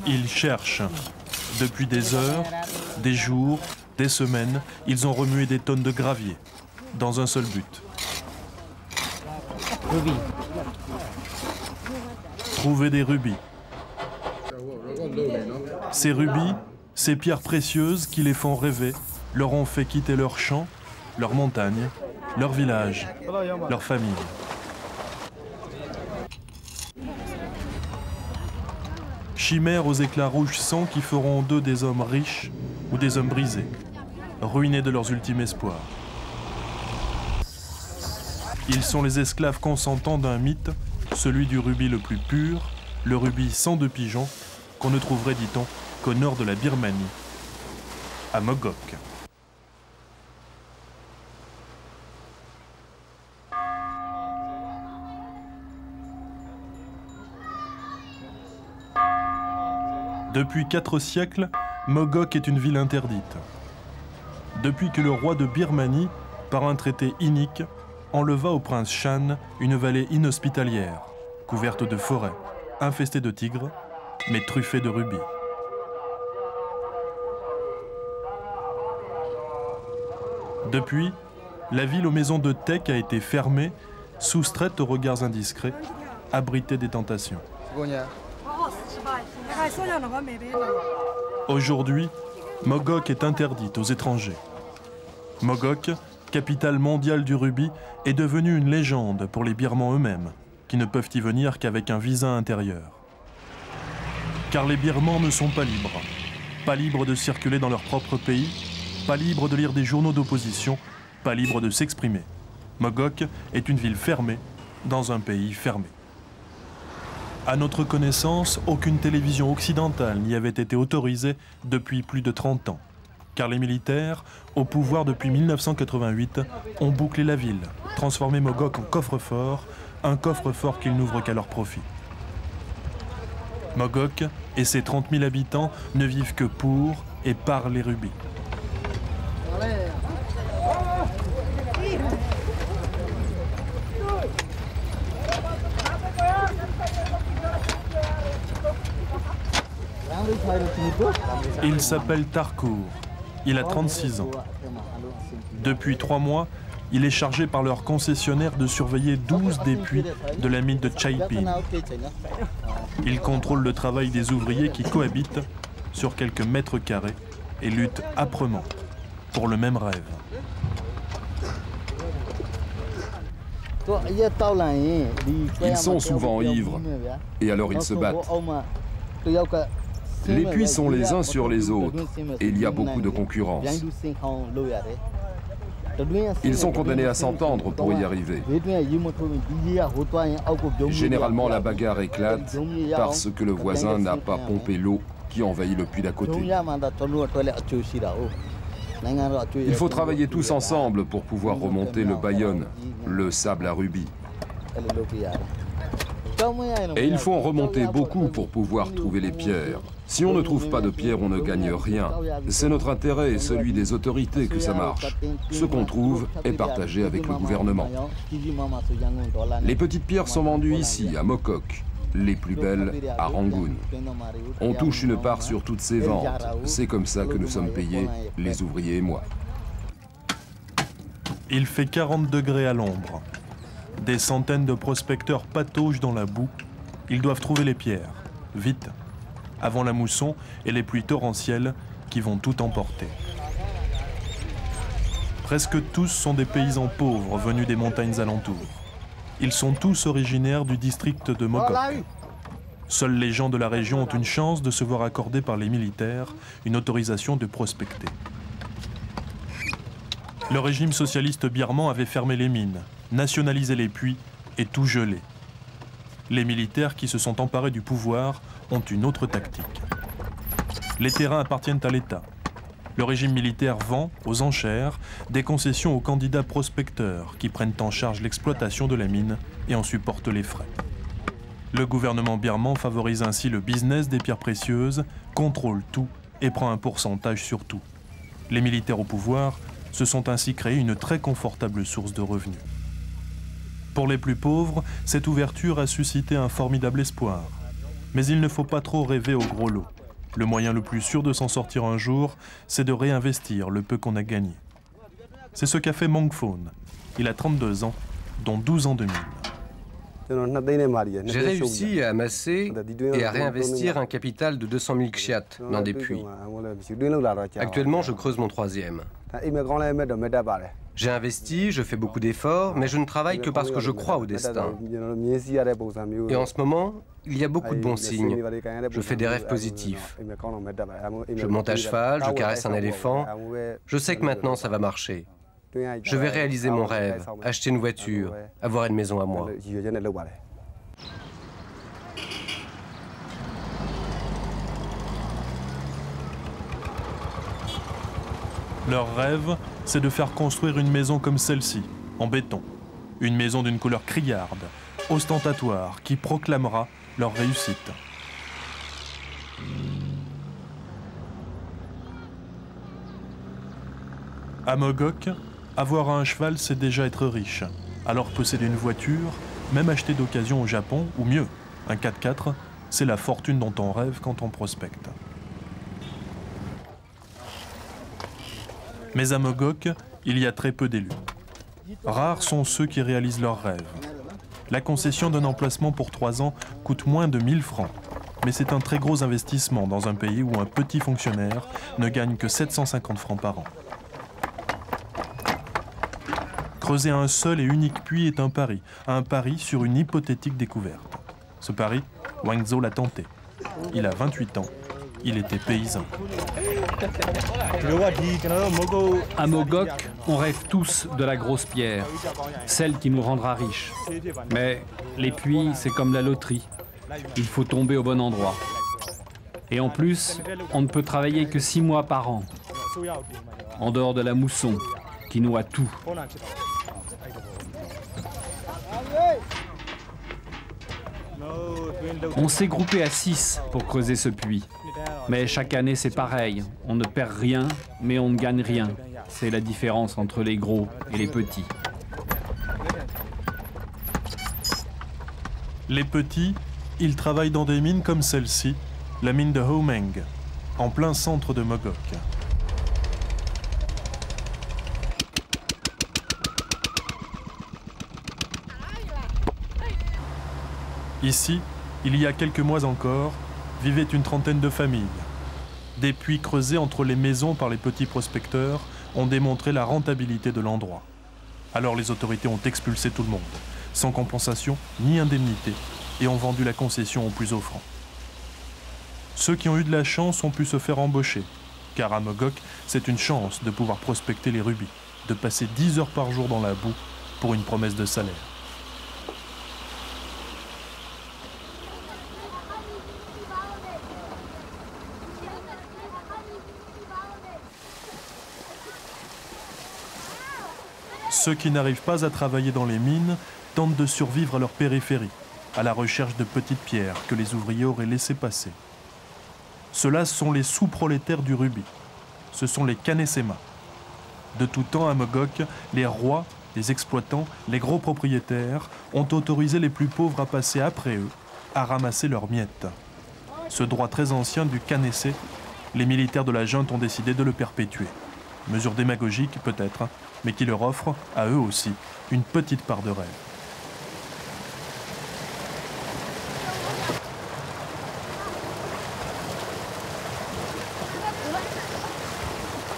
Ils cherchent. Depuis des heures, des jours, des semaines, ils ont remué des tonnes de gravier, dans un seul but. Trouver des rubis. Ces rubis, ces pierres précieuses qui les font rêver, leur ont fait quitter leurs champs, leurs montagnes, leur village, leur famille. Chimères aux éclats rouges sang qui feront d'eux des hommes riches ou des hommes brisés, ruinés de leurs ultimes espoirs. Ils sont les esclaves consentants d'un mythe, celui du rubis le plus pur, le rubis sang de pigeon, qu'on ne trouverait, dit-on, qu'au nord de la Birmanie, à Mogok. Depuis 4 siècles, Mogok est une ville interdite. Depuis que le roi de Birmanie, par un traité inique, enleva au prince Shan une vallée inhospitalière, couverte de forêts, infestée de tigres, mais truffée de rubis. Depuis, la ville aux maisons de teck a été fermée, soustraite aux regards indiscrets, abritée des tentations. Aujourd'hui, Mogok est interdite aux étrangers. Mogok, capitale mondiale du rubis, est devenue une légende pour les Birmans eux-mêmes, qui ne peuvent y venir qu'avec un visa intérieur. Car les Birmans ne sont pas libres de circuler dans leur propre pays, pas libres de lire des journaux d'opposition, pas libres de s'exprimer. Mogok est une ville fermée dans un pays fermé. À notre connaissance, aucune télévision occidentale n'y avait été autorisée depuis plus de 30 ans. Car les militaires, au pouvoir depuis 1988, ont bouclé la ville, transformé Mogok en coffre-fort, un coffre-fort qu'ils n'ouvrent qu'à leur profit. Mogok et ses 30 000 habitants ne vivent que pour et par les rubis. Il s'appelle Tarkour. Il a 36 ans. Depuis 3 mois, il est chargé par leur concessionnaire de surveiller 12 des puits de la mine de Chaipin. Il contrôle le travail des ouvriers qui cohabitent sur quelques mètres carrés et luttent âprement pour le même rêve. Ils sont souvent ivres et alors ils se battent. Les puits sont les uns sur les autres et il y a beaucoup de concurrence. Ils sont condamnés à s'entendre pour y arriver. Généralement, la bagarre éclate parce que le voisin n'a pas pompé l'eau qui envahit le puits d'à côté. Il faut travailler tous ensemble pour pouvoir remonter le bayonne, le sable à rubis. Et il faut en remonter beaucoup pour pouvoir trouver les pierres. Si on ne trouve pas de pierres, on ne gagne rien. C'est notre intérêt et celui des autorités que ça marche. Ce qu'on trouve est partagé avec le gouvernement. Les petites pierres sont vendues ici, à Mogok. Les plus belles, à Rangoon. On touche une part sur toutes ces ventes. C'est comme ça que nous sommes payés, les ouvriers et moi. Il fait 40 degrés à l'ombre. Des centaines de prospecteurs pataugent dans la boue. Ils doivent trouver les pierres, vite, avant la mousson et les pluies torrentielles qui vont tout emporter. Presque tous sont des paysans pauvres venus des montagnes alentours. Ils sont tous originaires du district de Mogok. Seuls les gens de la région ont une chance de se voir accorder par les militaires une autorisation de prospecter. Le régime socialiste birman avait fermé les mines, nationalisé les puits et tout gelé. Les militaires qui se sont emparés du pouvoir ont une autre tactique. Les terrains appartiennent à l'État. Le régime militaire vend, aux enchères, des concessions aux candidats prospecteurs qui prennent en charge l'exploitation de la mine et en supportent les frais. Le gouvernement birman favorise ainsi le business des pierres précieuses, contrôle tout et prend un pourcentage sur tout. Les militaires au pouvoir se sont ainsi créés une très confortable source de revenus. Pour les plus pauvres, cette ouverture a suscité un formidable espoir. Mais il ne faut pas trop rêver au gros lot. Le moyen le plus sûr de s'en sortir un jour, c'est de réinvestir le peu qu'on a gagné. C'est ce qu'a fait Mong Phon. Il a 32 ans, dont 12 ans de mine. J'ai réussi à amasser et à réinvestir un capital de 200 000 kchiat dans des puits. Actuellement, je creuse mon troisième. J'ai investi, je fais beaucoup d'efforts, mais je ne travaille que parce que je crois au destin. Et en ce moment, il y a beaucoup de bons signes. Je fais des rêves positifs. Je monte à cheval, je caresse un éléphant. Je sais que maintenant, ça va marcher. Je vais réaliser mon rêve, acheter une voiture, avoir une maison à moi. Leur rêve, c'est de faire construire une maison comme celle-ci, en béton. Une maison d'une couleur criarde, ostentatoire, qui proclamera leur réussite. À Mogok, avoir un cheval, c'est déjà être riche. Alors posséder une voiture, même acheter d'occasion au Japon, ou mieux, un 4x4, c'est la fortune dont on rêve quand on prospecte. Mais à Mogok, il y a très peu d'élus. Rares sont ceux qui réalisent leurs rêves. La concession d'un emplacement pour 3 ans coûte moins de 1000 francs. Mais c'est un très gros investissement dans un pays où un petit fonctionnaire ne gagne que 750 francs par an. Creuser un seul et unique puits est un pari sur une hypothétique découverte. Ce pari, Wang Zhou l'a tenté. Il a 28 ans, il était paysan. À Mogok, on rêve tous de la grosse pierre, celle qui nous rendra riches. Mais les puits, c'est comme la loterie. Il faut tomber au bon endroit. Et en plus, on ne peut travailler que 6 mois par an, en dehors de la mousson, qui noie tout. On s'est groupé à 6 pour creuser ce puits. Mais chaque année, c'est pareil. On ne perd rien, mais on ne gagne rien. C'est la différence entre les gros et les petits. Les petits, ils travaillent dans des mines comme celle-ci, la mine de Homeng, en plein centre de Mogok. Ici, il y a quelques mois encore, vivait une trentaine de familles. Des puits creusés entre les maisons par les petits prospecteurs ont démontré la rentabilité de l'endroit. Alors les autorités ont expulsé tout le monde, sans compensation ni indemnité, et ont vendu la concession au plus offrant. Ceux qui ont eu de la chance ont pu se faire embaucher, car à Mogok, c'est une chance de pouvoir prospecter les rubis, de passer 10 heures par jour dans la boue pour une promesse de salaire. Ceux qui n'arrivent pas à travailler dans les mines tentent de survivre à leur périphérie, à la recherche de petites pierres que les ouvriers auraient laissées passer. Ceux-là sont les sous-prolétaires du rubis. Ce sont les Kanesema. De tout temps à Mogok, les rois, les exploitants, les gros propriétaires ont autorisé les plus pauvres à passer après eux, à ramasser leurs miettes. Ce droit très ancien du Kanessé, les militaires de la junte ont décidé de le perpétuer. Mesure démagogique peut-être, mais qui leur offre, à eux aussi, une petite part de rêve.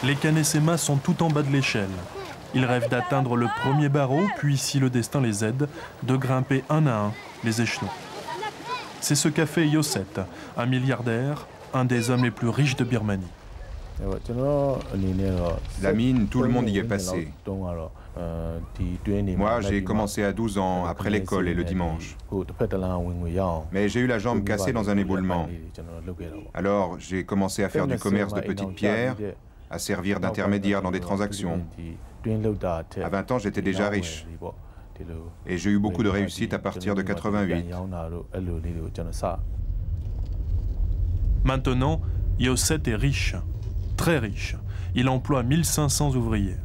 Les Kanesema sont tout en bas de l'échelle. Ils rêvent d'atteindre le premier barreau, puis, si le destin les aide, de grimper un à un les échelons. C'est ce qu'a fait Yoset, un milliardaire, un des hommes les plus riches de Birmanie. La mine, tout le monde y est passé. Moi, j'ai commencé à 12 ans, après l'école et le dimanche. Mais j'ai eu la jambe cassée dans un éboulement. Alors, j'ai commencé à faire du commerce de petites pierres, à servir d'intermédiaire dans des transactions. À 20 ans, j'étais déjà riche. Et j'ai eu beaucoup de réussite à partir de 88. Maintenant, Yoset est riche. Très riche. Il emploie 1500 ouvriers.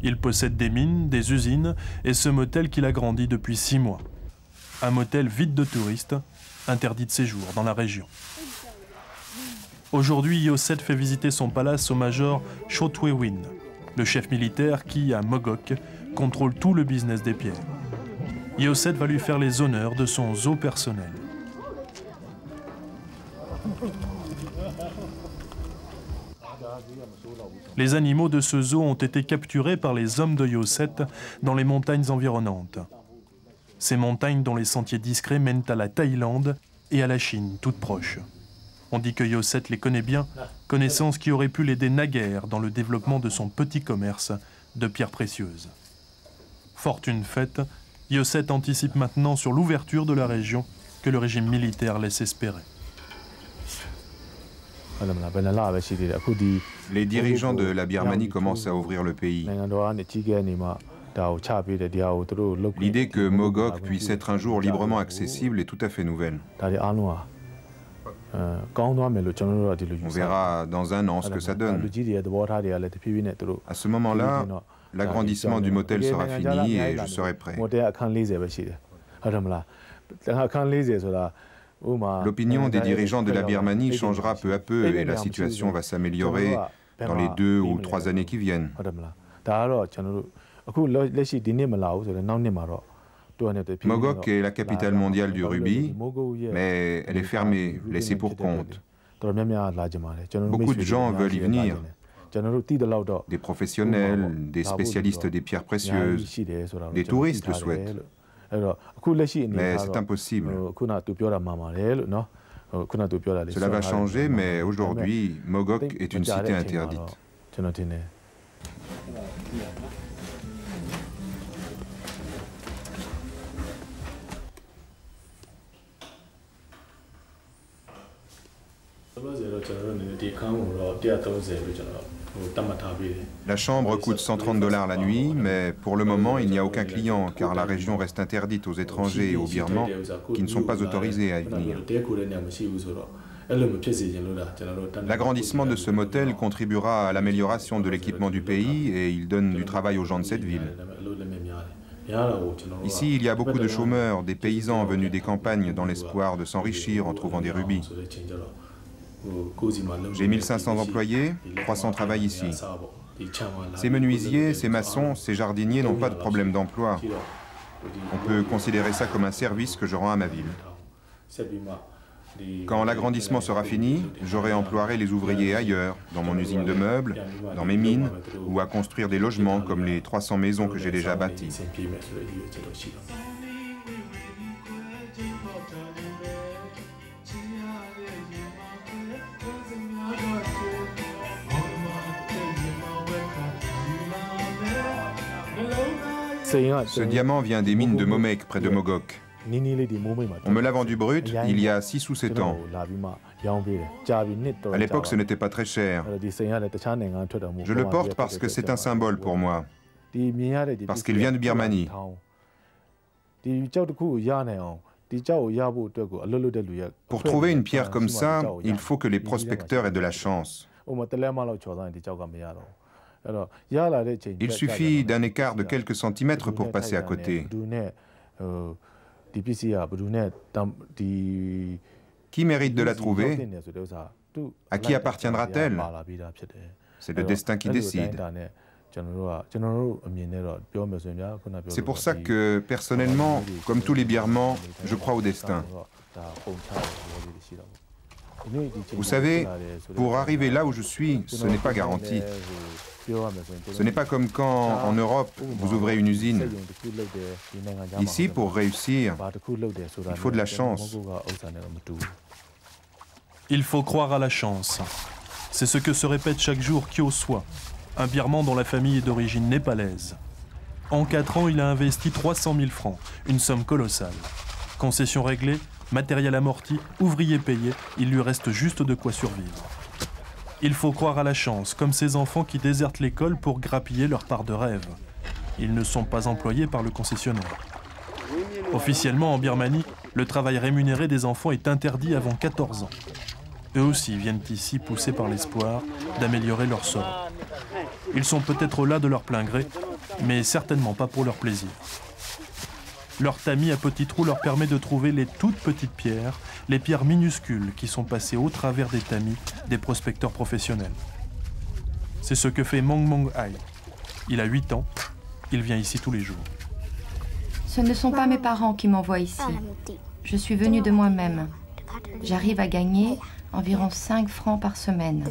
Il possède des mines, des usines et ce motel qu'il a grandi depuis 6 mois. Un motel vide de touristes interdit de séjour dans la région. Aujourd'hui, Yoset fait visiter son palace au major Chotwewin, le chef militaire qui, à Mogok, contrôle tout le business des pierres. Yoset va lui faire les honneurs de son zoo personnel. Les animaux de ce zoo ont été capturés par les hommes de Yoset dans les montagnes environnantes. Ces montagnes dont les sentiers discrets mènent à la Thaïlande et à la Chine, toute proche. On dit que Yoset les connaît bien, connaissance qui aurait pu l'aider naguère dans le développement de son petit commerce de pierres précieuses. Fortune faite, Yoset anticipe maintenant sur l'ouverture de la région que le régime militaire laisse espérer. Les dirigeants de la Birmanie commencent à ouvrir le pays. L'idée que Mogok puisse être un jour librement accessible est tout à fait nouvelle. On verra dans un an ce que ça donne. À ce moment-là, l'agrandissement du motel sera fini et je serai prêt. L'opinion des dirigeants de la Birmanie changera peu à peu et la situation va s'améliorer dans les 2 ou 3 années qui viennent. Mogok est la capitale mondiale du rubis, mais elle est fermée, laissée pour compte. Beaucoup de gens veulent y venir. Des professionnels, des spécialistes des pierres précieuses, des touristes le souhaitent. Mais c'est impossible. Cela va changer, mais aujourd'hui, Mogok est une cité interdite. La chambre coûte 130 $ la nuit, mais pour le moment, il n'y a aucun client, car la région reste interdite aux étrangers et aux Birmans qui ne sont pas autorisés à y venir. L'agrandissement de ce motel contribuera à l'amélioration de l'équipement du pays et il donne du travail aux gens de cette ville. Ici, il y a beaucoup de chômeurs, des paysans venus des campagnes dans l'espoir de s'enrichir en trouvant des rubis. J'ai 1500 employés, 300 travaillent ici. Ces menuisiers, ces maçons, ces jardiniers n'ont pas de problème d'emploi. On peut considérer ça comme un service que je rends à ma ville. Quand l'agrandissement sera fini, j'aurai employé les ouvriers ailleurs, dans mon usine de meubles, dans mes mines, ou à construire des logements comme les 300 maisons que j'ai déjà bâties. Ce diamant vient des mines de Momek, près de Mogok. On me l'a vendu brut il y a 6 ou 7 ans. À l'époque, ce n'était pas très cher. Je le porte parce que c'est un symbole pour moi, parce qu'il vient de Birmanie. Pour trouver une pierre comme ça, il faut que les prospecteurs aient de la chance. Il suffit d'un écart de quelques centimètres pour passer à côté. Qui mérite de la trouver? À qui appartiendra-t-elle? C'est le destin qui décide. C'est pour ça que, personnellement, comme tous les Birmans, je crois au destin. Vous savez, pour arriver là où je suis, ce n'est pas garanti. Ce n'est pas comme quand, en Europe, vous ouvrez une usine. Ici, pour réussir, il faut de la chance. Il faut croire à la chance. C'est ce que se répète chaque jour Kyo Swa, un Birman dont la famille est d'origine népalaise. En 4 ans, il a investi 300 000 francs, une somme colossale. Concession réglée, matériel amorti, ouvrier payé, il lui reste juste de quoi survivre. Il faut croire à la chance, comme ces enfants qui désertent l'école pour grappiller leur part de rêve. Ils ne sont pas employés par le concessionnaire. Officiellement, en Birmanie, le travail rémunéré des enfants est interdit avant 14 ans. Eux aussi viennent ici poussés par l'espoir d'améliorer leur sort. Ils sont peut-être là de leur plein gré, mais certainement pas pour leur plaisir. Leur tamis à petits trous leur permet de trouver les toutes petites pierres, les pierres minuscules qui sont passées au travers des tamis des prospecteurs professionnels. C'est ce que fait Mong Mong Ai. Il a 8 ans, il vient ici tous les jours. Ce ne sont pas mes parents qui m'envoient ici. Je suis venue de moi-même. J'arrive à gagner environ 5 francs par semaine.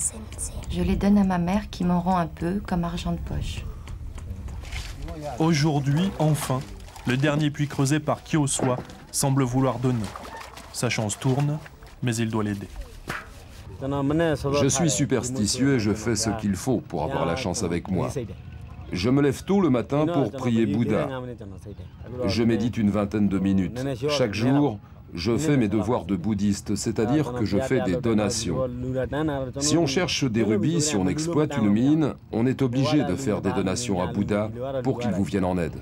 Je les donne à ma mère qui m'en rend un peu comme argent de poche. Aujourd'hui, enfin, le dernier puits creusé par Kyoswa semble vouloir donner. Sa chance tourne, mais il doit l'aider. Je suis superstitieux et je fais ce qu'il faut pour avoir la chance avec moi. Je me lève tôt le matin pour prier Bouddha. Je médite une vingtaine de minutes. Chaque jour, je fais mes devoirs de bouddhiste, c'est-à-dire que je fais des donations. Si on cherche des rubis, si on exploite une mine, on est obligé de faire des donations à Bouddha pour qu'il vous vienne en aide.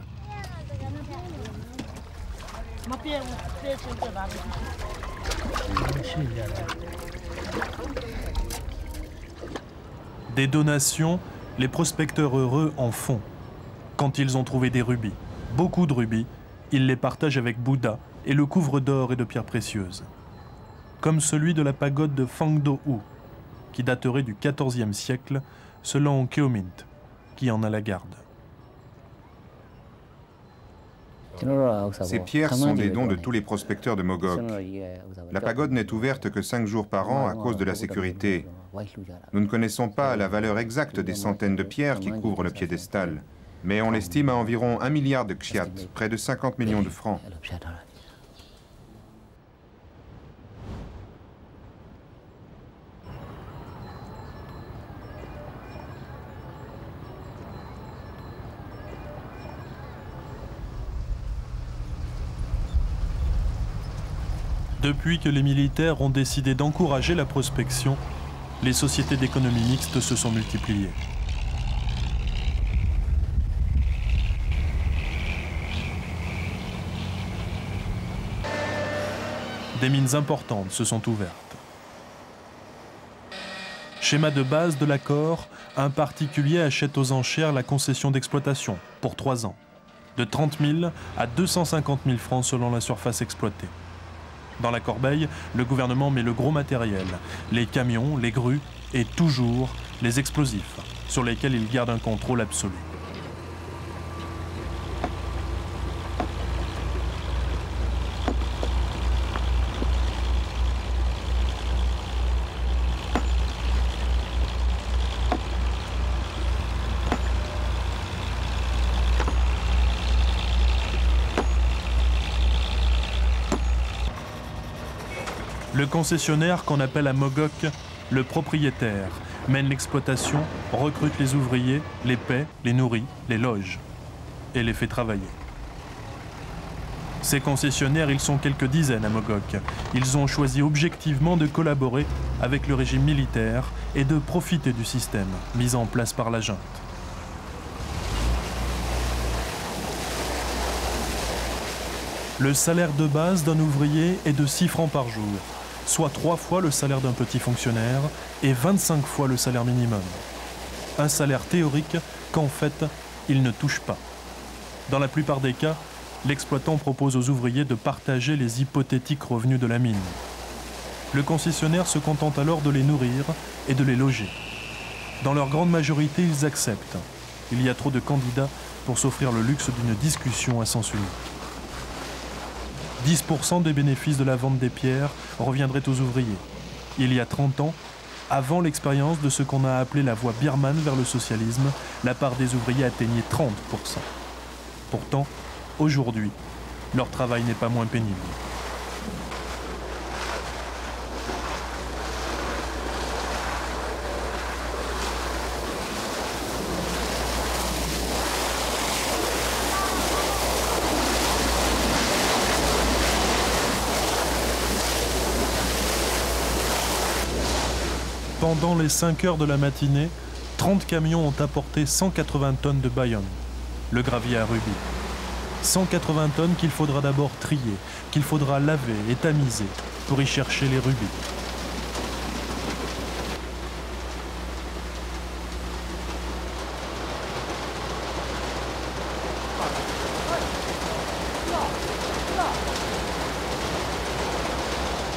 Des donations, les prospecteurs heureux en font. Quand ils ont trouvé des rubis, beaucoup de rubis, ils les partagent avec Bouddha et le couvrent d'or et de pierres précieuses. Comme celui de la pagode de Fangdo-u, qui daterait du XIVe siècle, selon Keomint, qui en a la garde. Ces pierres sont des dons de tous les prospecteurs de Mogok. La pagode n'est ouverte que 5 jours par an à cause de la sécurité. Nous ne connaissons pas la valeur exacte des centaines de pierres qui couvrent le piédestal, mais on l'estime à environ 1 milliard de kshiat, près de 50 millions de francs. Depuis que les militaires ont décidé d'encourager la prospection, les sociétés d'économie mixte se sont multipliées. Des mines importantes se sont ouvertes. Schéma de base de l'accord, un particulier achète aux enchères la concession d'exploitation pour 3 ans, de 30 000 à 250 000 francs selon la surface exploitée. Dans la corbeille, le gouvernement met le gros matériel, les camions, les grues et toujours les explosifs, sur lesquels il garde un contrôle absolu. Le concessionnaire, qu'on appelle à Mogok le propriétaire, mène l'exploitation, recrute les ouvriers, les paie, les nourrit, les loge et les fait travailler. Ces concessionnaires, ils sont quelques dizaines à Mogok. Ils ont choisi objectivement de collaborer avec le régime militaire et de profiter du système mis en place par la junte. Le salaire de base d'un ouvrier est de 6 francs par jour, soit 3 fois le salaire d'un petit fonctionnaire et 25 fois le salaire minimum. Un salaire théorique qu'en fait, il ne touche pas. Dans la plupart des cas, l'exploitant propose aux ouvriers de partager les hypothétiques revenus de la mine. Le concessionnaire se contente alors de les nourrir et de les loger. Dans leur grande majorité, ils acceptent. Il y a trop de candidats pour s'offrir le luxe d'une discussion à sens unique. 10% des bénéfices de la vente des pierres reviendraient aux ouvriers. Il y a 30 ans, avant l'expérience de ce qu'on a appelé la voie birmane vers le socialisme, la part des ouvriers atteignait 30%. Pourtant, aujourd'hui, leur travail n'est pas moins pénible. Pendant les 5 heures de la matinée, 30 camions ont apporté 180 tonnes de bayonne, le gravier à rubis. 180 tonnes qu'il faudra d'abord trier, qu'il faudra laver et tamiser pour y chercher les rubis.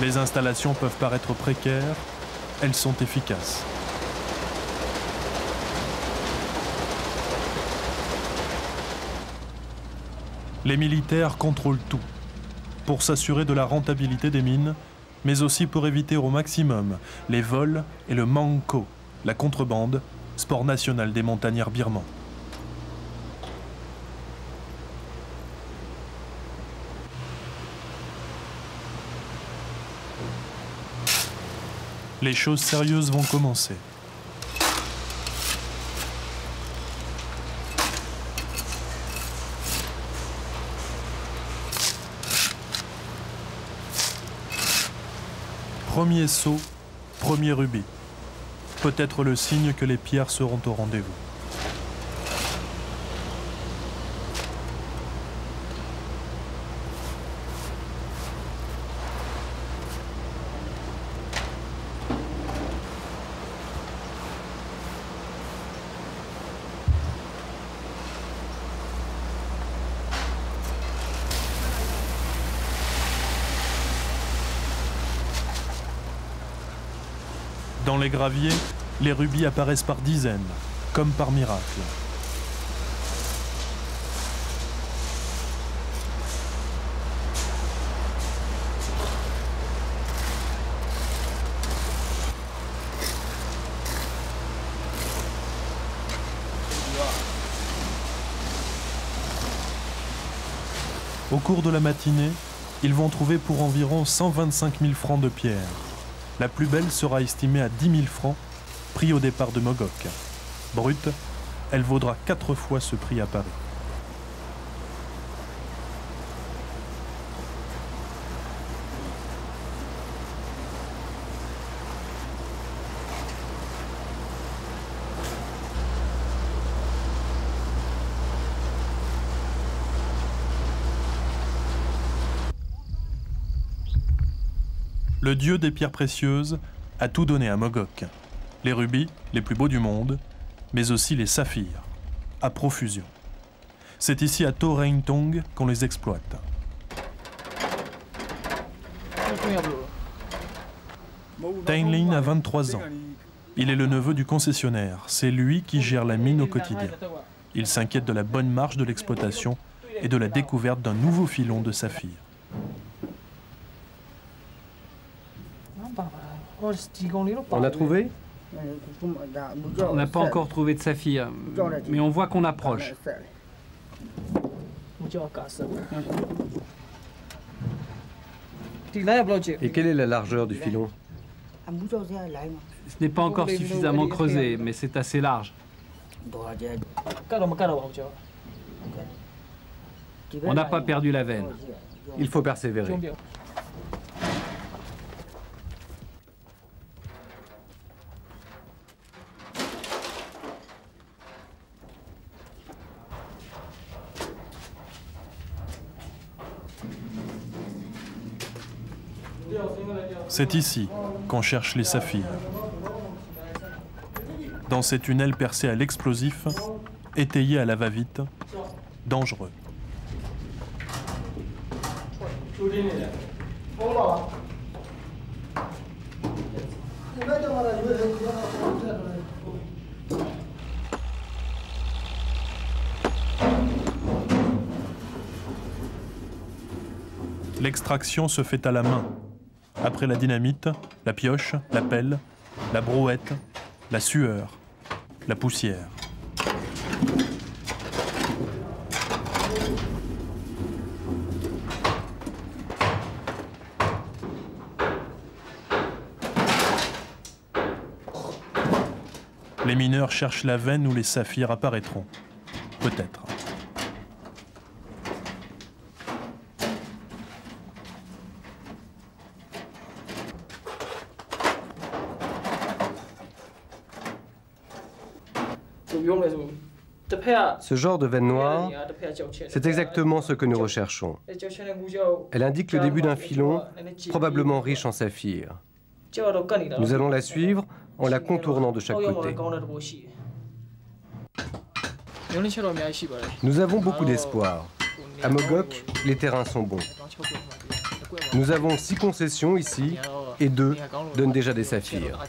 Les installations peuvent paraître précaires, elles sont efficaces. Les militaires contrôlent tout, pour s'assurer de la rentabilité des mines, mais aussi pour éviter au maximum les vols et le manko, la contrebande, sport national des montagnards birmans. Les choses sérieuses vont commencer. Premier saut, premier rubis. Peut-être le signe que les pierres seront au rendez-vous. Dans les graviers, les rubis apparaissent par dizaines, comme par miracle. Au cours de la matinée, ils vont trouver pour environ 125 000 francs de pierre. La plus belle sera estimée à 10 000 francs, prix au départ de Mogok. Brute, elle vaudra 4 fois ce prix à Paris. Le dieu des pierres précieuses a tout donné à Mogok. Les rubis, les plus beaux du monde, mais aussi les saphirs, à profusion. C'est ici à To Reing Tong qu'on les exploite. Thanh Linh a 23 ans. Il est le neveu du concessionnaire. C'est lui qui gère la mine au quotidien. Il s'inquiète de la bonne marche de l'exploitation et de la découverte d'un nouveau filon de saphir. On a trouvé? On n'a pas encore trouvé de saphir, mais on voit qu'on approche. Et quelle est la largeur du filon? Ce n'est pas encore suffisamment creusé, mais c'est assez large. On n'a pas perdu la veine. Il faut persévérer. C'est ici qu'on cherche les saphirs. Dans ces tunnels percés à l'explosif, étayés à la va-vite, dangereux. L'extraction se fait à la main. Après la dynamite, la pioche, la pelle, la brouette, la sueur, la poussière. Les mineurs cherchent la veine où les saphirs apparaîtront. Peut-être. Ce genre de veine noire, c'est exactement ce que nous recherchons. Elle indique le début d'un filon, probablement riche en saphir. Nous allons la suivre en la contournant de chaque côté. Nous avons beaucoup d'espoir. À Mogok, les terrains sont bons. Nous avons 6 concessions ici et 2 donnent déjà des saphirs.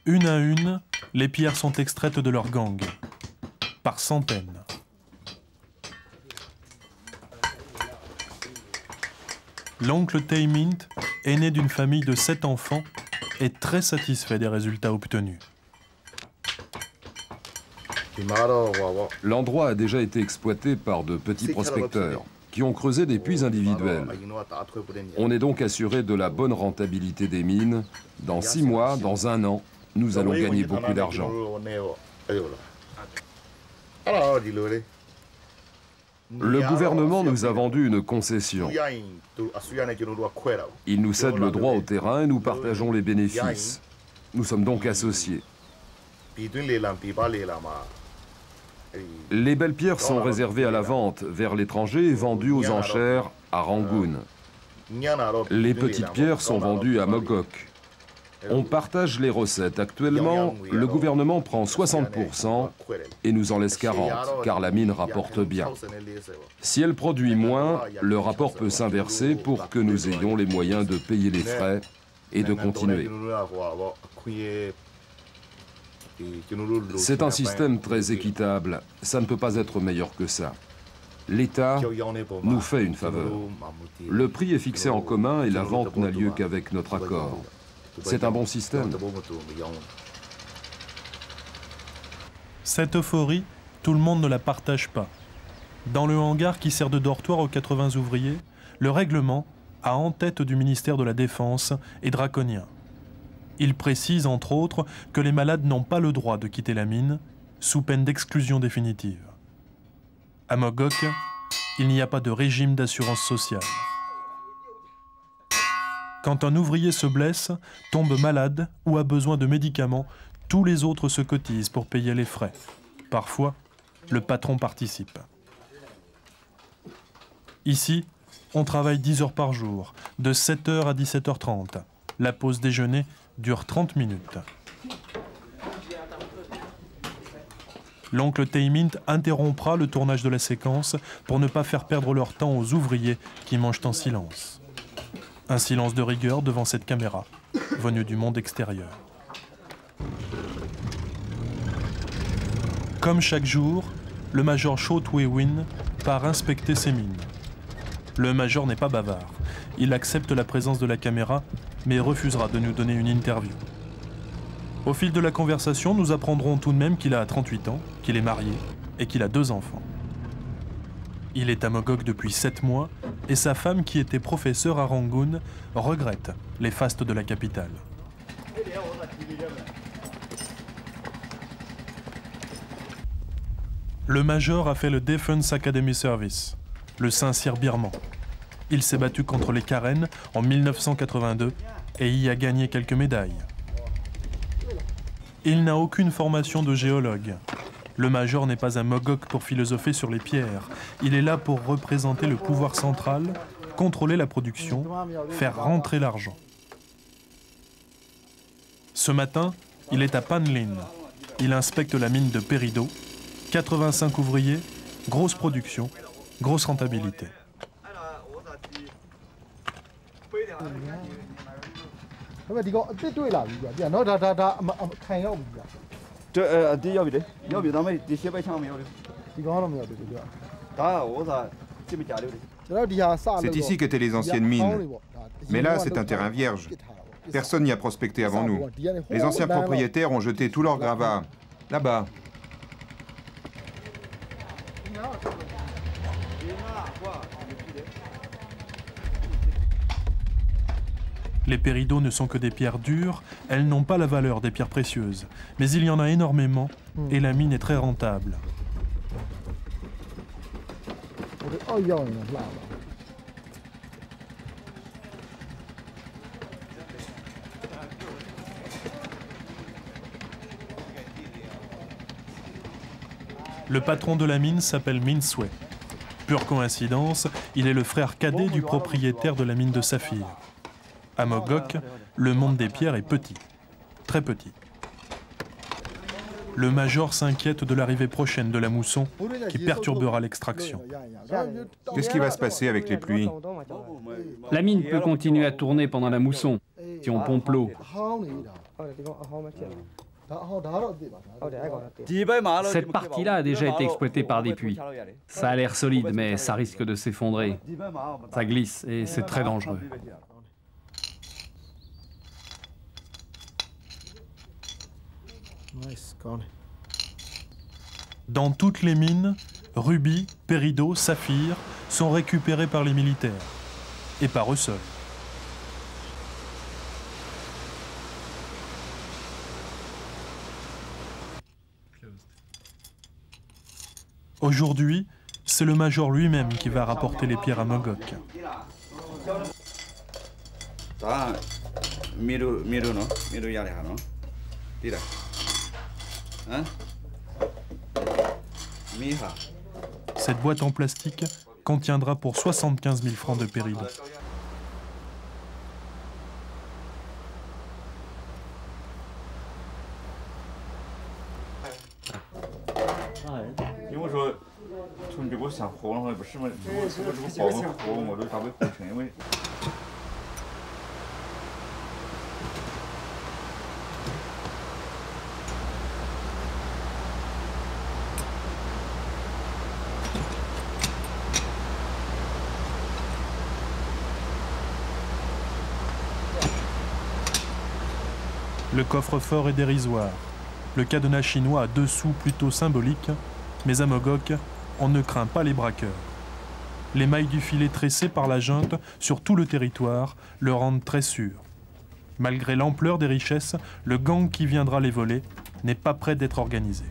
Une à une, les pierres sont extraites de leur gang, par centaines. L'oncle Tay Mint est né d'une famille de 7 enfants et très satisfait des résultats obtenus. L'endroit a déjà été exploité par de petits prospecteurs qui ont creusé des puits individuels. On est donc assuré de la bonne rentabilité des mines. Dans 6 mois, dans 1 an, nous allons gagner beaucoup d'argent. Le gouvernement nous a vendu une concession. Il nous cède le droit au terrain et nous partageons les bénéfices. Nous sommes donc associés. Les belles pierres sont réservées à la vente vers l'étranger et vendues aux enchères à Rangoon. Les petites pierres sont vendues à Mogok. On partage les recettes. Actuellement, le gouvernement prend 60% et nous en laisse 40%, car la mine rapporte bien. Si elle produit moins, le rapport peut s'inverser pour que nous ayons les moyens de payer les frais et de continuer. C'est un système très équitable. Ça ne peut pas être meilleur que ça. L'État nous fait une faveur. Le prix est fixé en commun et la vente n'a lieu qu'avec notre accord. C'est un bon système. Cette euphorie, tout le monde ne la partage pas. Dans le hangar qui sert de dortoir aux 80 ouvriers, le règlement, à en tête du ministère de la Défense, est draconien. Il précise, entre autres, que les malades n'ont pas le droit de quitter la mine, sous peine d'exclusion définitive. À Mogok, il n'y a pas de régime d'assurance sociale. Quand un ouvrier se blesse, tombe malade ou a besoin de médicaments, tous les autres se cotisent pour payer les frais. Parfois, le patron participe. Ici, on travaille 10 heures par jour, de 7h à 17h30. La pause déjeuner dure 30 minutes. L'oncle Tay Mint interrompra le tournage de la séquence pour ne pas faire perdre leur temps aux ouvriers qui mangent en silence. Un silence de rigueur devant cette caméra, venue du monde extérieur. Comme chaque jour, le major Cho Tae-win part inspecter ses mines. Le major n'est pas bavard. Il accepte la présence de la caméra, mais refusera de nous donner une interview. Au fil de la conversation, nous apprendrons tout de même qu'il a 38 ans, qu'il est marié et qu'il a 2 enfants. Il est à Mogok depuis 7 mois et sa femme, qui était professeure à Rangoon, regrette les fastes de la capitale. Le major a fait le Defense Academy Service, le Saint-Cyr birman. Il s'est battu contre les Karen en 1982 et y a gagné quelques médailles. Il n'a aucune formation de géologue. Le major n'est pas un Mogok pour philosopher sur les pierres. Il est là pour représenter le pouvoir central, contrôler la production, faire rentrer l'argent. Ce matin, il est à Panlin. Il inspecte la mine de Peridot. 85 ouvriers, grosse production, grosse rentabilité. C'est ici qu'étaient les anciennes mines. Mais là, c'est un terrain vierge. Personne n'y a prospecté avant nous. Les anciens propriétaires ont jeté tous leurs gravats. Là-bas. Les péridots ne sont que des pierres dures, elles n'ont pas la valeur des pierres précieuses. Mais il y en a énormément et la mine est très rentable. Le patron de la mine s'appelle Min Sway. Pure coïncidence, il est le frère cadet du propriétaire de la mine de saphir. À Mogok, le monde des pierres est petit, très petit. Le major s'inquiète de l'arrivée prochaine de la mousson qui perturbera l'extraction. Qu'est-ce qui va se passer avec les pluies? La mine peut continuer à tourner pendant la mousson, si on pompe l'eau. Cette partie-là a déjà été exploitée par des puits. Ça a l'air solide, mais ça risque de s'effondrer. Ça glisse et c'est très dangereux. Dans toutes les mines, rubis, péridot, saphir sont récupérés par les militaires, et par eux seuls. Aujourd'hui, c'est le major lui-même qui va rapporter les pierres à Mogok. Cette boîte en plastique contiendra pour 75 000 francs de péridot. Le coffre-fort est dérisoire. Le cadenas chinois a 2 sous plutôt symboliques, mais à Mogok, on ne craint pas les braqueurs. Les mailles du filet tressées par la junte sur tout le territoire le rendent très sûr. Malgré l'ampleur des richesses, le gang qui viendra les voler n'est pas prêt d'être organisé.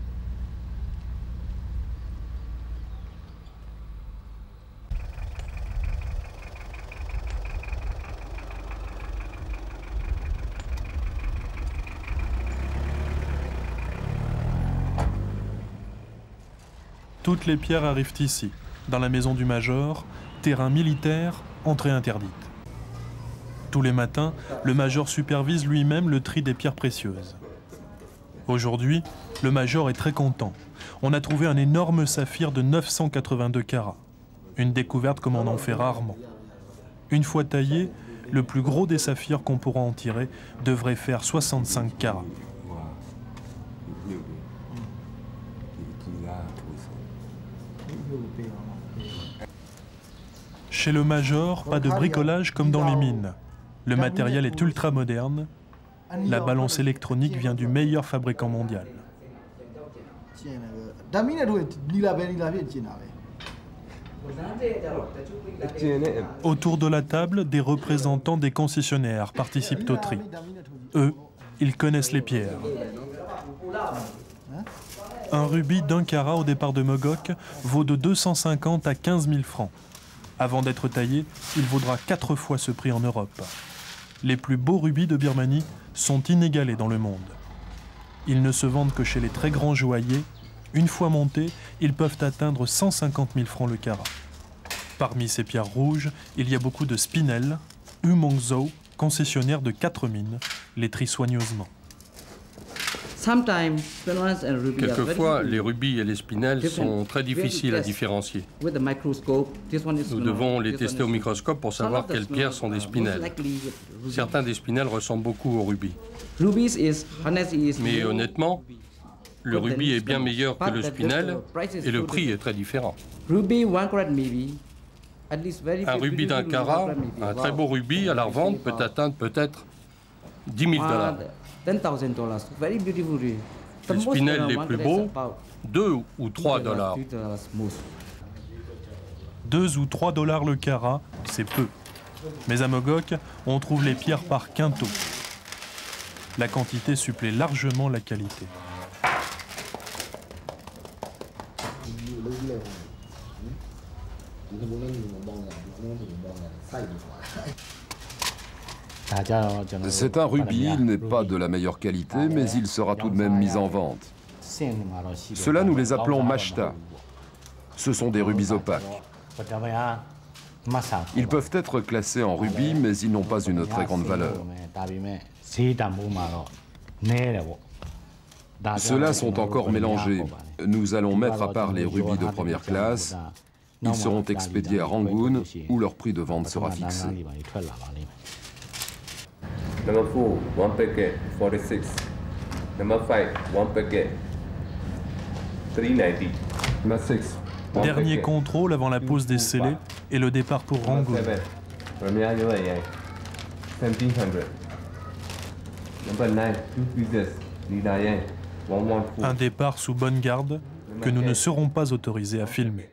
Toutes les pierres arrivent ici, dans la maison du major, terrain militaire, entrée interdite. Tous les matins, le major supervise lui-même le tri des pierres précieuses. Aujourd'hui, le major est très content. On a trouvé un énorme saphir de 982 carats. Une découverte comme on en fait rarement. Une fois taillé, le plus gros des saphirs qu'on pourra en tirer devrait faire 65 carats. Chez le major, pas de bricolage comme dans les mines. Le matériel est ultra moderne. La balance électronique vient du meilleur fabricant mondial. Autour de la table, des représentants des concessionnaires participent au tri. Eux, ils connaissent les pierres. Un rubis d'1 carat au départ de Mogok vaut de 250 à 15 000 francs. Avant d'être taillé, il vaudra 4 fois ce prix en Europe. Les plus beaux rubis de Birmanie sont inégalés dans le monde. Ils ne se vendent que chez les très grands joailliers. Une fois montés, ils peuvent atteindre 150 000 francs le carat. Parmi ces pierres rouges, il y a beaucoup de spinels. Umongzhou, concessionnaire de 4 mines, les trie soigneusement. Quelquefois, les rubis et les spinels sont très difficiles à différencier. Nous devons les tester au microscope pour savoir quelles pierres sont des spinels. Certains des spinels ressemblent beaucoup aux rubis. Mais honnêtement, le rubis est bien meilleur que le spinel et le prix est très différent. Un rubis d'1 carat, un très beau rubis à la revente peut atteindre peut-être 10 000 $. Les spinels les plus beaux, 2 ou 3 $. 2 ou 3 $ le carat, c'est peu. Mais à Mogok, on trouve les pierres par quintot. La quantité supplée largement la qualité. C'est un rubis, il n'est pas de la meilleure qualité, mais il sera tout de même mis en vente. Ceux-là, nous les appelons mashta. Ce sont des rubis opaques. Ils peuvent être classés en rubis, mais ils n'ont pas une très grande valeur. Ceux-là sont encore mélangés. Nous allons mettre à part les rubis de première classe. Ils seront expédiés à Rangoon, où leur prix de vente sera fixé. Number 4, 1 packet, 46. Number 5, 1 packet, 390. Number 6. Dernier contrôle avant la pause des scellés et le départ pour Rangoon. 1700. Number 9, 2 pieces, 390. 114. Un départ sous bonne garde que nous ne serons pas autorisés à filmer.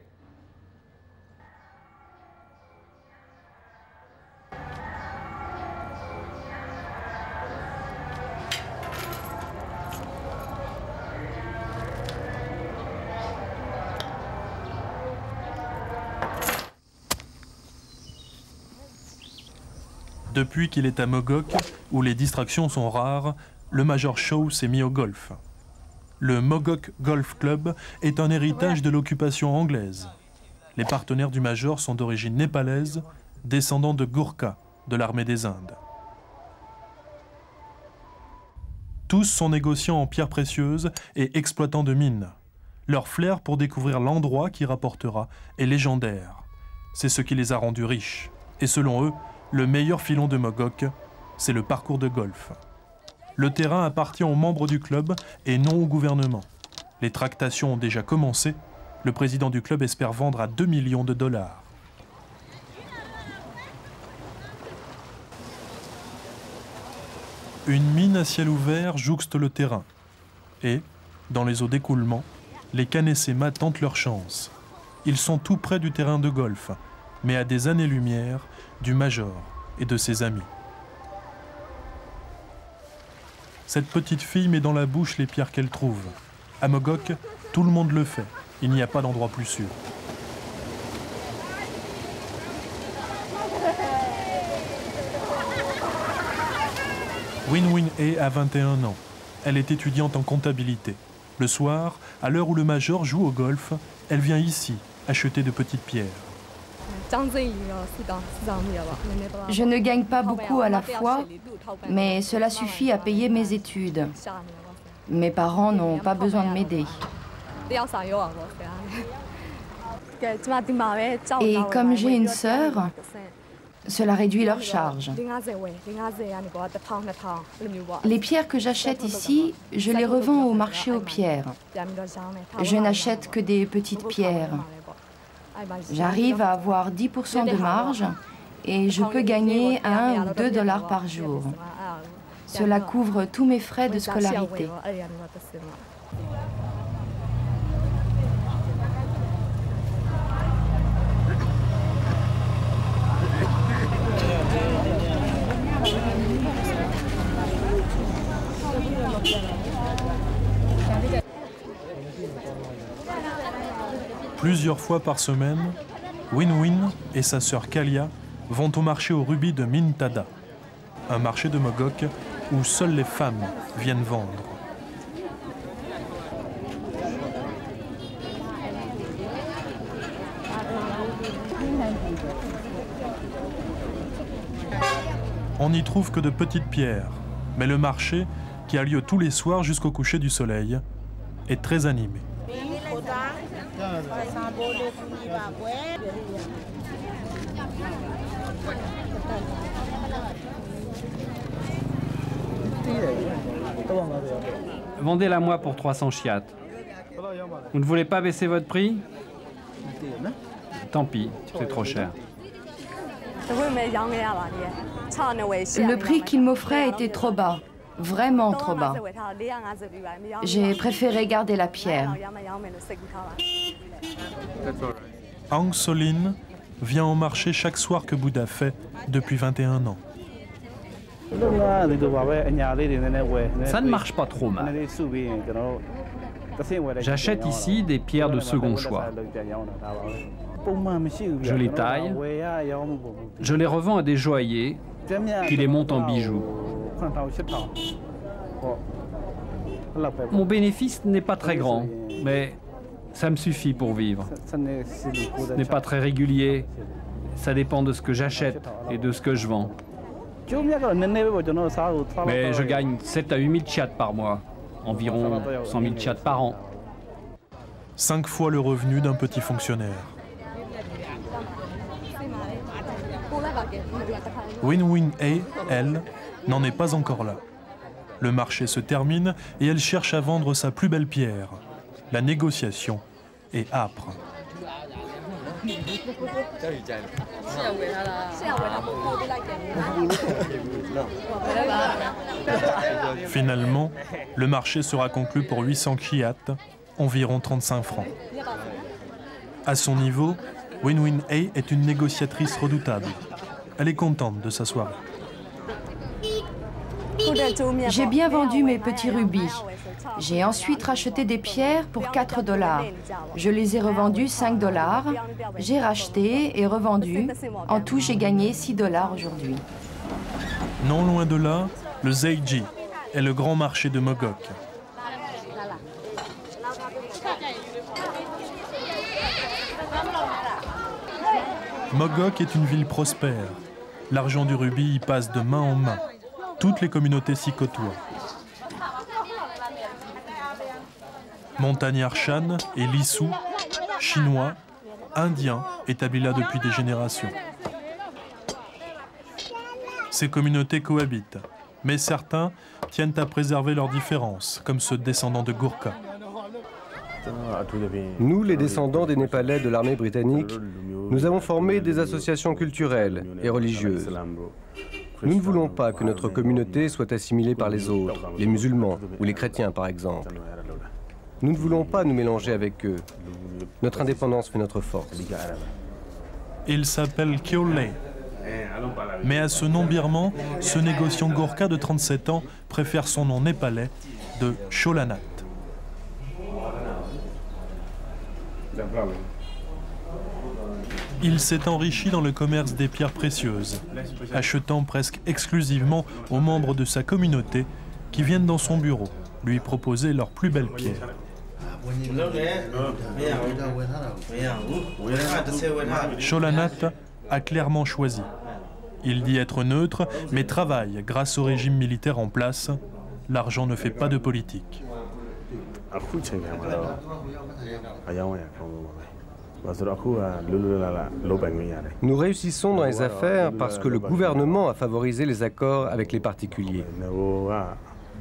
Depuis qu'il est à Mogok, où les distractions sont rares, le Major Shaw s'est mis au golf. Le Mogok Golf Club est un héritage de l'occupation anglaise. Les partenaires du Major sont d'origine népalaise, descendants de Gourkha, de l'armée des Indes. Tous sont négociants en pierres précieuses et exploitants de mines. Leur flair pour découvrir l'endroit qui rapportera est légendaire. C'est ce qui les a rendus riches. Et selon eux, le meilleur filon de Mogok, c'est le parcours de golf. Le terrain appartient aux membres du club et non au gouvernement. Les tractations ont déjà commencé. Le président du club espère vendre à 2 millions de dollars. Une mine à ciel ouvert jouxte le terrain. Et, dans les eaux d'écoulement, les Kanessema tentent leur chance. Ils sont tout près du terrain de golf, mais à des années-lumière du Major et de ses amis. Cette petite fille met dans la bouche les pierres qu'elle trouve. À Mogok, tout le monde le fait. Il n'y a pas d'endroit plus sûr. Win Win a 21 ans. Elle est étudiante en comptabilité. Le soir, à l'heure où le Major joue au golf, elle vient ici acheter de petites pierres. Je ne gagne pas beaucoup à la fois, mais cela suffit à payer mes études. Mes parents n'ont pas besoin de m'aider. Et comme j'ai une sœur, cela réduit leurs charges. Les pierres que j'achète ici, je les revends au marché aux pierres. Je n'achète que des petites pierres. J'arrive à avoir 10% de marge et je peux gagner 1 ou 2 dollars par jour. Cela couvre tous mes frais de scolarité. Plusieurs fois par semaine, Win Win et sa sœur Kalia vont au marché aux rubis de Mintada, un marché de Mogok où seules les femmes viennent vendre. On n'y trouve que de petites pierres, mais le marché, qui a lieu tous les soirs jusqu'au coucher du soleil, est très animé. Vendez-la moi pour 300 chiates. Vous ne voulez pas baisser votre prix? Tant pis, c'est trop cher. Le prix qu'il m'offrait était trop bas, vraiment trop bas. J'ai préféré garder la pierre. Aung Solin vient au marché chaque soir que Bouddha fait depuis 21 ans. Ça ne marche pas trop mal. J'achète ici des pierres de second choix. Je les taille, je les revends à des joailliers qui les montent en bijoux. Mon bénéfice n'est pas très grand, mais ça me suffit pour vivre. Ce n'est pas très régulier, ça dépend de ce que j'achète et de ce que je vends. Mais je gagne 7 à 8 000 chiates par mois. environ 100 000 kyats par an. 5 fois le revenu d'un petit fonctionnaire. Win-Win A, elle, n'en est pas encore là. Le marché se termine et elle cherche à vendre sa plus belle pierre. La négociation est âpre. Finalement, le marché sera conclu pour 800 kyats, environ 35 francs. À son niveau, Win-Win A est une négociatrice redoutable. Elle est contente de sa soirée. J'ai bien vendu mes petits rubis. J'ai ensuite racheté des pierres pour 4 $. Je les ai revendus 5 $. J'ai racheté et revendu. En tout, j'ai gagné 6 $ aujourd'hui. Non loin de là, le Zeiji est le grand marché de Mogok. Mogok est une ville prospère. L'argent du rubis y passe de main en main. Toutes les communautés s'y côtoient. Montagnards Shan et Lissou, Chinois, Indiens, établis là depuis des générations. Ces communautés cohabitent, mais certains tiennent à préserver leurs différences, comme ceux descendants de Gurkha. Nous, les descendants des Népalais de l'armée britannique, nous avons formé des associations culturelles et religieuses. Nous ne voulons pas que notre communauté soit assimilée par les autres, les musulmans ou les chrétiens par exemple. Nous ne voulons pas nous mélanger avec eux. Notre indépendance fait notre force. Il s'appelle Kyole. Mais à ce nom birman, ce négociant Gurkha de 37 ans préfère son nom népalais de Sholanat. Il s'est enrichi dans le commerce des pierres précieuses, achetant presque exclusivement aux membres de sa communauté qui viennent dans son bureau lui proposer leurs plus belles pierres. Sholanat a clairement choisi. Il dit être neutre, mais travaille grâce au régime militaire en place. L'argent ne fait pas de politique. Nous réussissons dans les affaires parce que le gouvernement a favorisé les accords avec les particuliers.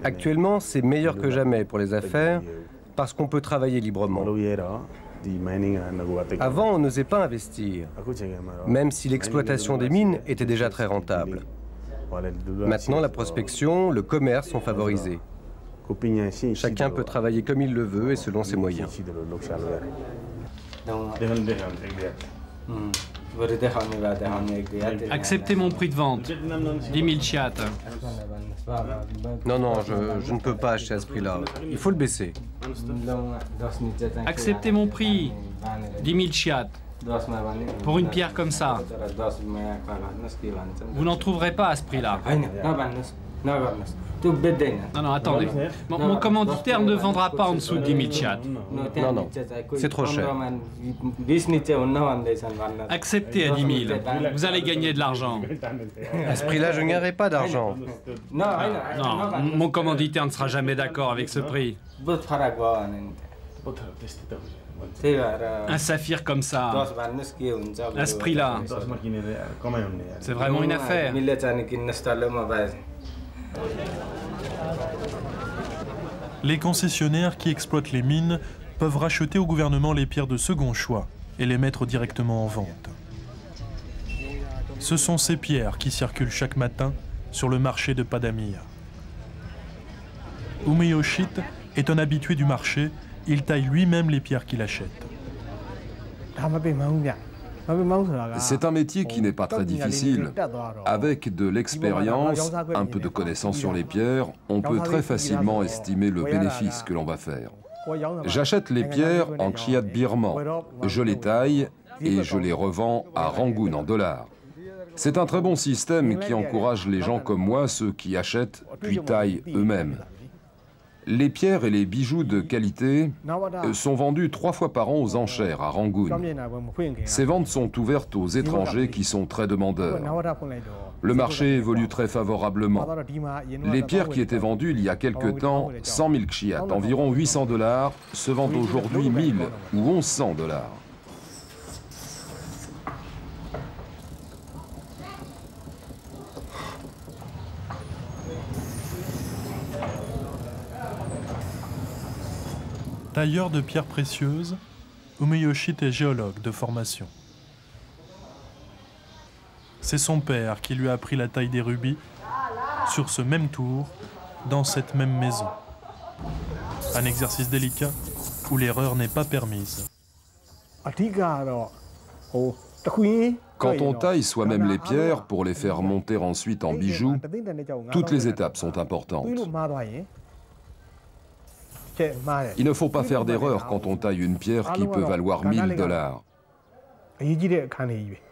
Actuellement, c'est meilleur que jamais pour les affaires parce qu'on peut travailler librement. Avant, on n'osait pas investir, même si l'exploitation des mines était déjà très rentable. Maintenant, la prospection, le commerce sont favorisés. Chacun peut travailler comme il le veut et selon ses moyens. Acceptez mon prix de vente, 10 000 kyats. Non, non, je ne peux pas acheter à ce prix-là. Il faut le baisser. Acceptez mon prix, 10 000 kyats. Pour une pierre comme ça. Vous n'en trouverez pas à ce prix-là. Non, non, attendez. Mon commanditaire ne vendra pas en dessous de 10 000 kyats. Non, non, c'est trop cher. Acceptez à 10 000. Vous allez gagner de l'argent. À ce prix-là, je ne gagnerai pas d'argent. Non, mon commanditaire ne sera jamais d'accord avec ce prix. Un saphir comme ça, à ce prix-là, c'est vraiment une affaire. Les concessionnaires qui exploitent les mines peuvent racheter au gouvernement les pierres de second choix et les mettre directement en vente. Ce sont ces pierres qui circulent chaque matin sur le marché de Padamir. Umeyoshit est un habitué du marché. Il taille lui-même les pierres qu'il achète. C'est un métier qui n'est pas très difficile. Avec de l'expérience, un peu de connaissance sur les pierres, on peut très facilement estimer le bénéfice que l'on va faire. J'achète les pierres en kyat birman, je les taille et je les revends à Rangoon en dollars. C'est un très bon système qui encourage les gens comme moi, ceux qui achètent puis taillent eux-mêmes. Les pierres et les bijoux de qualité sont vendus 3 fois par an aux enchères à Rangoon. Ces ventes sont ouvertes aux étrangers qui sont très demandeurs. Le marché évolue très favorablement. Les pierres qui étaient vendues il y a quelque temps, 100 000 kshiat, environ 800 $, se vendent aujourd'hui 1000 ou 1100 $. Tailleur de pierres précieuses, Umeyoshit est géologue de formation. C'est son père qui lui a appris la taille des rubis sur ce même tour, dans cette même maison. Un exercice délicat où l'erreur n'est pas permise. Quand on taille soi-même les pierres pour les faire monter ensuite en bijoux, toutes les étapes sont importantes. Il ne faut pas faire d'erreur quand on taille une pierre qui peut valoir 1000 $.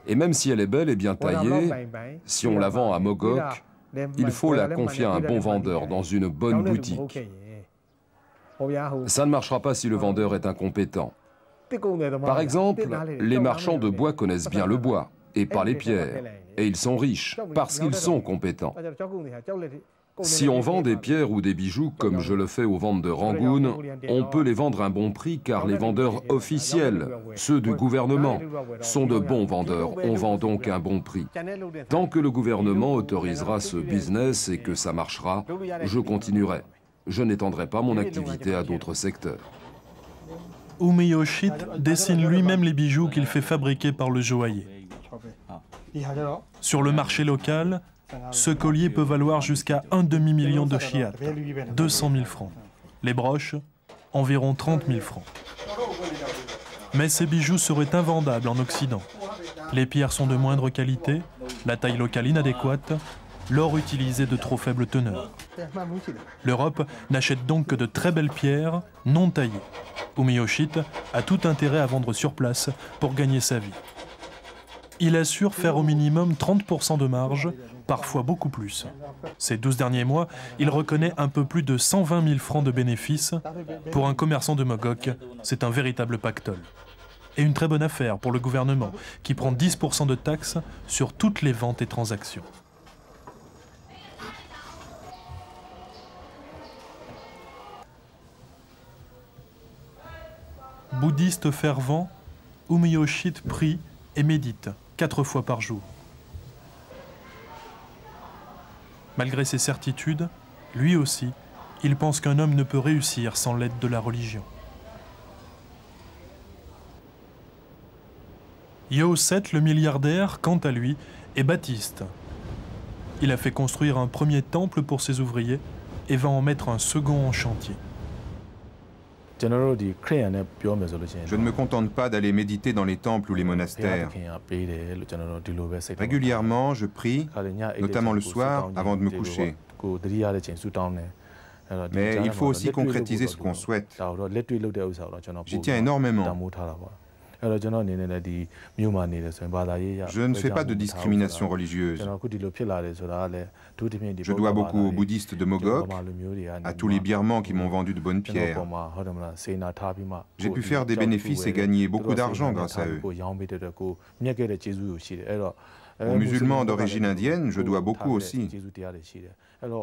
Et même si elle est belle et bien taillée, si on la vend à Mogok, il faut la confier à un bon vendeur dans une bonne boutique. Ça ne marchera pas si le vendeur est incompétent. Par exemple, les marchands de bois connaissent bien le bois, et pas les pierres, et ils sont riches, parce qu'ils sont compétents. Si on vend des pierres ou des bijoux, comme je le fais aux ventes de Rangoon, on peut les vendre à un bon prix car les vendeurs officiels, ceux du gouvernement, sont de bons vendeurs. On vend donc à un bon prix. Tant que le gouvernement autorisera ce business et que ça marchera, je continuerai. Je n'étendrai pas mon activité à d'autres secteurs. Umeyoshit dessine lui-même les bijoux qu'il fait fabriquer par le joaillier. Sur le marché local, ce collier peut valoir jusqu'à un demi-million de chiat, 200 000 francs. Les broches, environ 30 000 francs. Mais ces bijoux seraient invendables en Occident. Les pierres sont de moindre qualité, la taille locale inadéquate, l'or utilisé de trop faible teneur. L'Europe n'achète donc que de très belles pierres non taillées. Umeyoshit a tout intérêt à vendre sur place pour gagner sa vie. Il assure faire au minimum 30% de marge, parfois beaucoup plus. Ces 12 derniers mois, il reconnaît un peu plus de 120 000 francs de bénéfices. Pour un commerçant de Mogok, c'est un véritable pactole. Et une très bonne affaire pour le gouvernement, qui prend 10% de taxes sur toutes les ventes et transactions. Bouddhiste fervent, Umeyoshit prie et médite 4 fois par jour. Malgré ses certitudes, lui aussi, il pense qu'un homme ne peut réussir sans l'aide de la religion. Yoset, le milliardaire, quant à lui, est baptiste. Il a fait construire un premier temple pour ses ouvriers et va en mettre un second en chantier. Je ne me contente pas d'aller méditer dans les temples ou les monastères. Régulièrement, je prie, notamment le soir, avant de me coucher. Mais il faut aussi concrétiser ce qu'on souhaite. J'y tiens énormément. Je ne fais pas de discrimination religieuse. Je dois beaucoup aux bouddhistes de Mogok, à tous les birmans qui m'ont vendu de bonnes pierres. J'ai pu faire des bénéfices et gagner beaucoup d'argent grâce à eux. Aux musulmans d'origine indienne, je dois beaucoup aussi.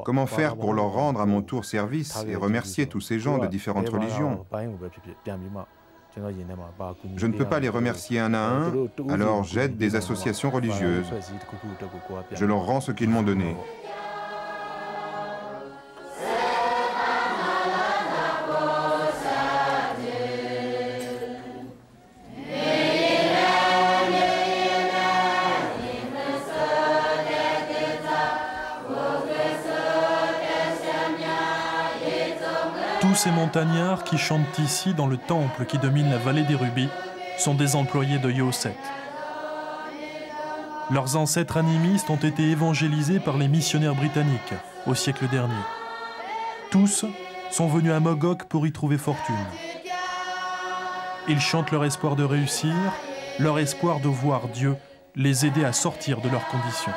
Comment faire pour leur rendre à mon tour service et remercier tous ces gens de différentes religions ? Je ne peux pas les remercier un à un, alors j'aide des associations religieuses. Je leur rends ce qu'ils m'ont donné. Tous ces montagnards qui chantent ici dans le temple qui domine la vallée des Rubis sont des employés de Yoset. Leurs ancêtres animistes ont été évangélisés par les missionnaires britanniques au siècle dernier. Tous sont venus à Mogok pour y trouver fortune. Ils chantent leur espoir de réussir, leur espoir de voir Dieu les aider à sortir de leurs conditions.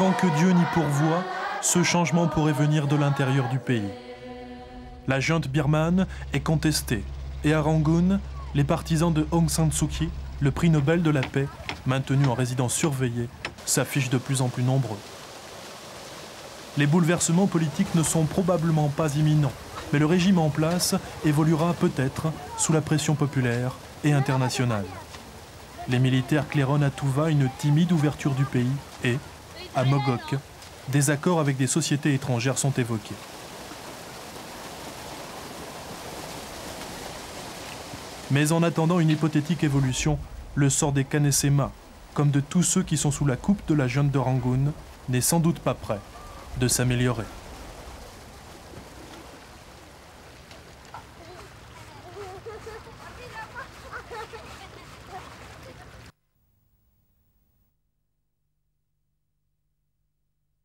Avant que Dieu n'y pourvoie, ce changement pourrait venir de l'intérieur du pays. La junte birmane est contestée et à Rangoon, les partisans de Aung San Suu Kyi, le prix Nobel de la paix, maintenu en résidence surveillée, s'affichent de plus en plus nombreux. Les bouleversements politiques ne sont probablement pas imminents, mais le régime en place évoluera peut-être sous la pression populaire et internationale. Les militaires claironnent à tout va une timide ouverture du pays et, à Mogok, des accords avec des sociétés étrangères sont évoqués. Mais en attendant une hypothétique évolution, le sort des Kanessema, comme de tous ceux qui sont sous la coupe de la junte de Rangoon, n'est sans doute pas prêt de s'améliorer.